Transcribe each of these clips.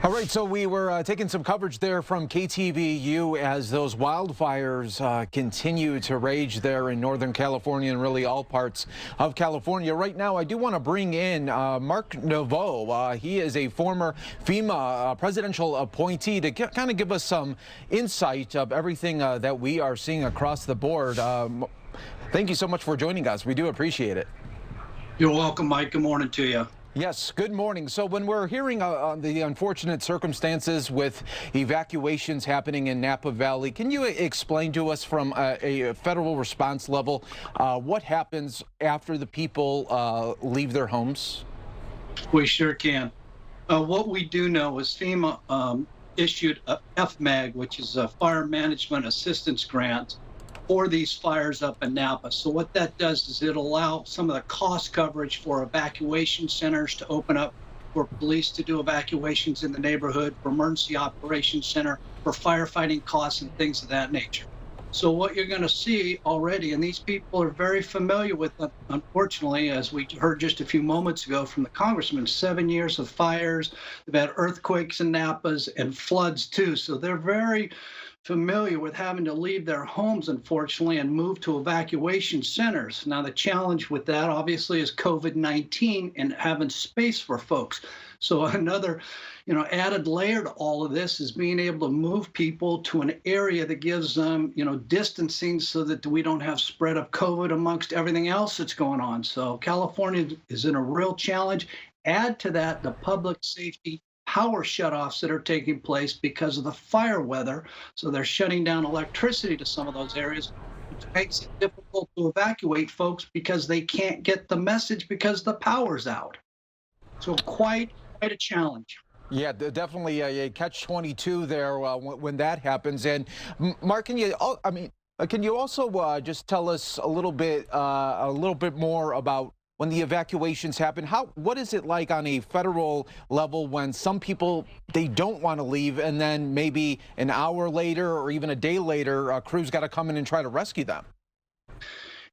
All right, so we were taking some coverage there from KTVU as those wildfires continue to rage there in Northern California and really all parts of California. Right now, I do want to bring in Mark Naveau. He is a former FEMA presidential appointee to kind of give us some insight of everything that we are seeing across the board. Thank you so much for joining us. We do appreciate it. You're welcome, Mike. Good morning to you. Yes, good morning. So when we're hearing the unfortunate circumstances with evacuations happening in Napa Valley, can you explain to us from a federal response level what happens after the people leave their homes? We sure can. What we do know is FEMA issued a FMAG, which is a Fire Management Assistance Grant, for these fires up in Napa. So what that does is it'll allow some of the cost coverage for evacuation centers to open up, for police to do evacuations in the neighborhood, for emergency operations center, for firefighting costs and things of that nature. So what you're going to see already, and these people are very familiar with it, unfortunately, as we heard just a few moments ago from the congressman, 7 years of fires, they've had earthquakes in Napa's and floods too. So they're very familiar with having to leave their homes, unfortunately, and move to evacuation centers. Now, the challenge with that, obviously, is COVID-19 and having space for folks. So another, added layer to all of this is being able to move people to an area that gives them, distancing so that we don't have spread of COVID amongst everything else that's going on. So California is in a real challenge. Add to that the public safety power shutoffs that are taking place because of the fire weather. So they're shutting down electricity to some of those areas, which makes it difficult to evacuate folks because they can't get the message because the power's out. So quite a challenge. Yeah, definitely a catch-22 there when that happens. And Mark, can you also just tell us a little bit more about when the evacuations happen? What is it like on a federal level when some people, they don't want to leave, and then maybe an hour later or even a day later, a crew's got to come in and try to rescue them?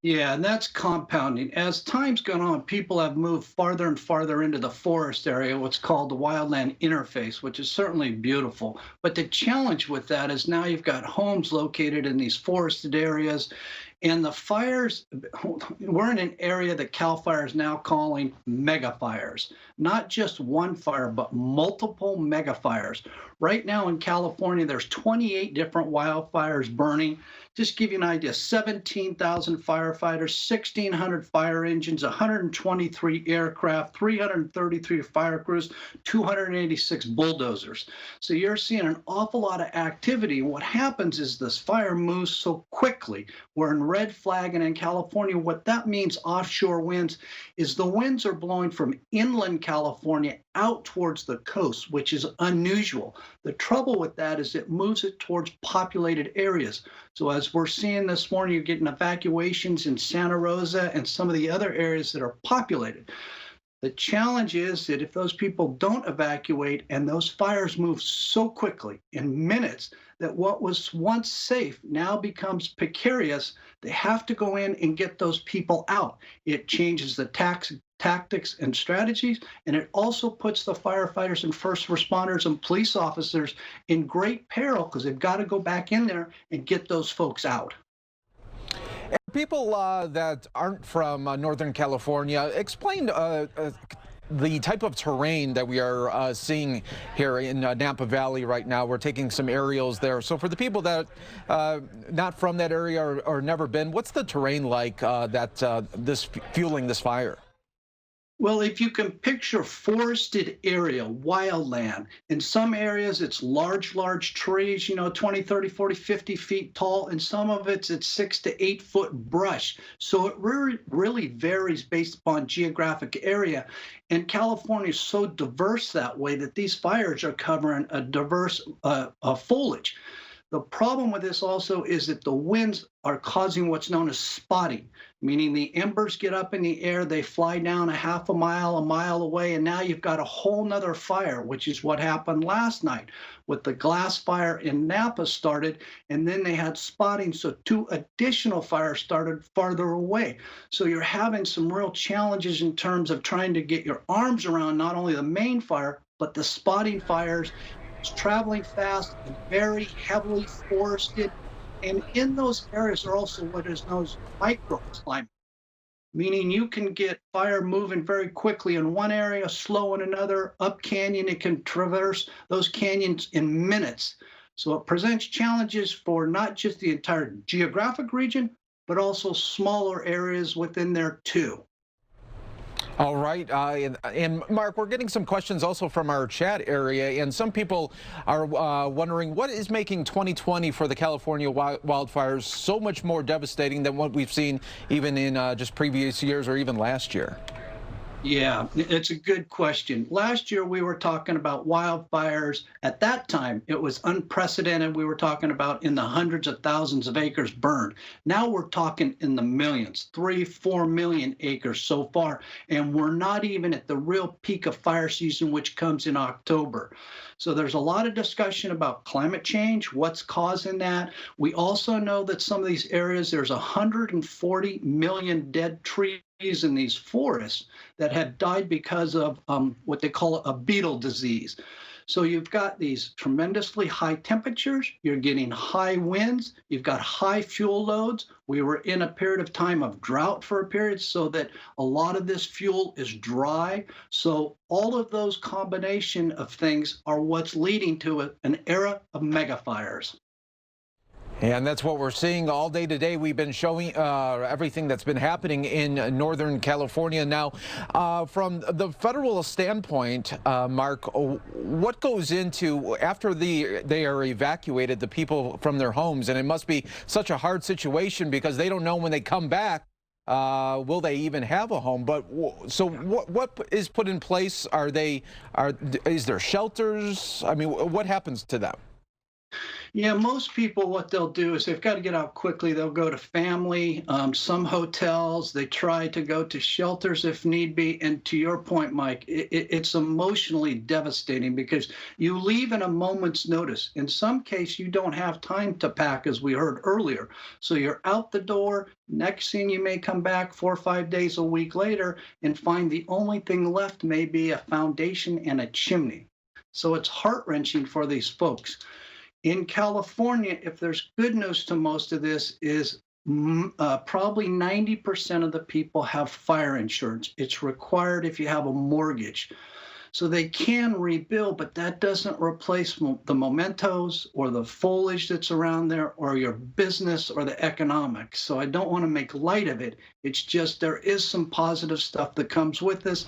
Yeah, and that's compounding. As time's gone on, people have moved farther and farther into the forest area, what's called the wildland interface, which is certainly beautiful. But the challenge with that is now you've got homes located in these forested areas, and the fires, we're in an area that CAL FIRE is now calling mega fires. Not just one fire, but multiple mega fires. Right now in California, there's 28 different wildfires burning. Just to give you an idea, 17,000 firefighters, 1,600 fire engines, 123 aircraft, 333 fire crews, 286 bulldozers. So you're seeing an awful lot of activity. And what happens is this fire moves so quickly. We're in red flag, and in California, what that means, offshore winds, is the winds are blowing from inland California out towards the coast, which is unusual. The trouble with that is it moves it towards populated areas. So as we're seeing this morning, you're getting evacuations in Santa Rosa and some of the other areas that are populated. The challenge is that if those people don't evacuate and those fires move so quickly in minutes that what was once safe now becomes precarious, they have to go in and get those people out. It changes the tactics and strategies, and it also puts the firefighters and first responders and police officers in great peril because they've got to go back in there and get those folks out. And people that aren't from Northern California, explain the type of terrain that we are seeing here in Napa Valley right now. We're taking some aerials there. So for the people that not from that area or never been, what's the terrain like this fueling this fire? Well, if you can picture forested area, wildland, in some areas it's large trees, 20, 30, 40, 50 feet tall, and some of it's 6 to 8 foot brush. So it really varies based upon geographic area. And California is so diverse that way that these fires are covering a diverse foliage. The problem with this also is that the winds are causing what's known as spotting, meaning the embers get up in the air, they fly down a mile away, and now you've got a whole nother fire, which is what happened last night with the glass fire in Napa started, and then they had spotting, so 2 additional fires started farther away. So you're having some real challenges in terms of trying to get your arms around not only the main fire, but the spotting fires is traveling fast and very heavily forested. And in those areas are also what is known as microclimates, meaning you can get fire moving very quickly in one area, slow in another, up canyon. It can traverse those canyons in minutes. So it presents challenges for not just the entire geographic region, but also smaller areas within there too. All right. And Mark, we're getting some questions also from our chat area, and some people are wondering what is making 2020 for the California wildfires so much more devastating than what we've seen even in just previous years or even last year. Yeah, it's a good question. Last year, we were talking about wildfires. At that time, it was unprecedented. We were talking about in the hundreds of thousands of acres burned. Now we're talking in the millions, 3-4 million acres so far. And we're not even at the real peak of fire season, which comes in October. So there's a lot of discussion about climate change, what's causing that. We also know that some of these areas, there's 140 million dead trees in these forests that had died because of what they call a beetle disease. So you've got these tremendously high temperatures, you're getting high winds, you've got high fuel loads. We were in a period of time of drought for a period, so that a lot of this fuel is dry. So all of those combination of things are what's leading to an era of mega fires. And that's what we're seeing all day today. We've been showing everything that's been happening in Northern California. Now, from the federal standpoint, Mark, what goes into after they are evacuated, the people from their homes? And it must be such a hard situation because they don't know when they come back, will they even have a home? But so what is put in place? Is there shelters? I mean, what happens to them? Yeah, most people, what they'll do is they've got to get out quickly. They'll go to family, some hotels. They try to go to shelters if need be. And to your point, Mike, it's emotionally devastating because you leave in a moment's notice. In some case, you don't have time to pack, as we heard earlier. So you're out the door. Next thing, you may come back 4 or 5 days, a week later, and find the only thing left may be a foundation and a chimney. So it's heart-wrenching for these folks. In California, if there's good news to most of this, is probably 90% of the people have fire insurance. It's required if you have a mortgage. So they can rebuild, but that doesn't replace the mementos or the foliage that's around there or your business or the economics. So I don't want to make light of it. It's just there is some positive stuff that comes with this.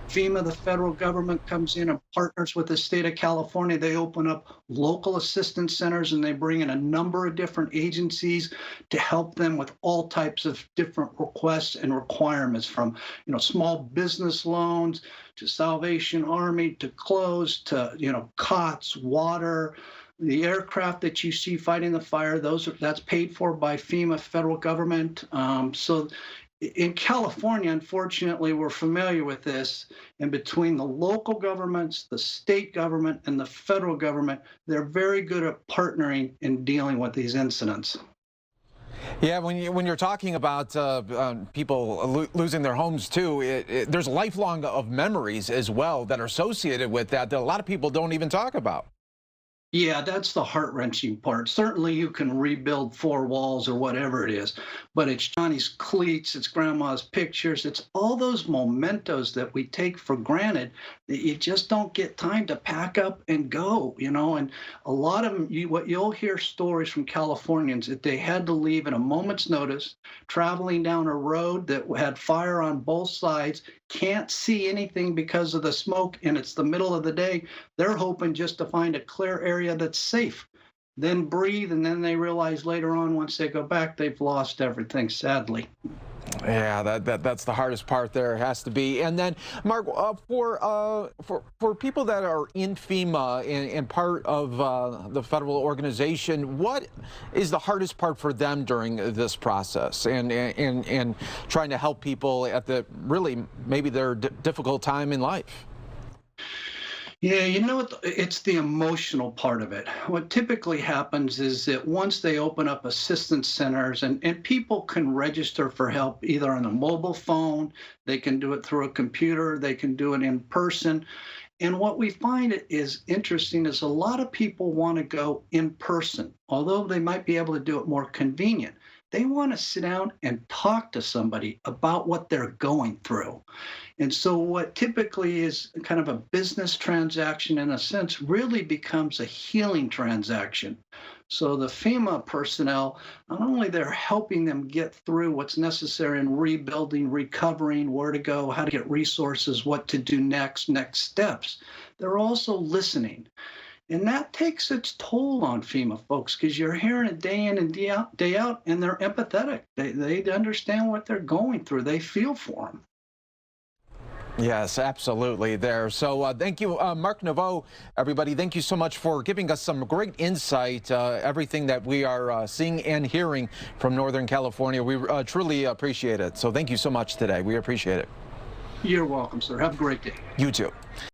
FEMA, the federal government, comes in and partners with the state of California. They open up local assistance centers and they bring in a number of different agencies to help them with all types of different requests and requirements, from small business loans to Salvation Army to clothes to cots, water. The aircraft that you see fighting the fire, that's paid for by FEMA, federal government. So in California, unfortunately, we're familiar with this, and between the local governments, the state government, and the federal government, they're very good at partnering in dealing with these incidents. Yeah, when you're talking about people losing their homes too, there's a lifelong of memories as well that are associated with that a lot of people don't even talk about. Yeah, that's the heart-wrenching part. Certainly you can rebuild 4 walls or whatever it is, but it's Johnny's cleats, it's grandma's pictures, it's all those mementos that we take for granted that you just don't get time to pack up and go, and a lot of them, what you'll hear stories from Californians that they had to leave at a moment's notice, traveling down a road that had fire on both sides, can't see anything because of the smoke, and it's the middle of the day. They're hoping just to find a clear area that's safe, then breathe, and then they realize later on, once they go back, they've lost everything, sadly. Yeah, that's the hardest part. There has to be. And then, Mark, for people that are in FEMA and part of the federal organization, what is the hardest part for them during this process and trying to help people at the really maybe their difficult time in life? Yeah, it's the emotional part of it. What typically happens is that once they open up assistance centers and people can register for help either on a mobile phone, they can do it through a computer, they can do it in person. And what we find is interesting is a lot of people want to go in person, although they might be able to do it more convenient. They want to sit down and talk to somebody about what they're going through. And so, what typically is kind of a business transaction, in a sense, really becomes a healing transaction. So, the FEMA personnel, not only they're helping them get through what's necessary in rebuilding, recovering, where to go, how to get resources, what to do next steps, they're also listening. And that takes its toll on FEMA folks because you're hearing it day in and day out, and they're empathetic. They understand what they're going through. They feel for them. Yes, absolutely there. So thank you, Mark Naveau, everybody. Thank you so much for giving us some great insight, everything that we are seeing and hearing from Northern California. We truly appreciate it. So thank you so much today. We appreciate it. You're welcome, sir. Have a great day. You too.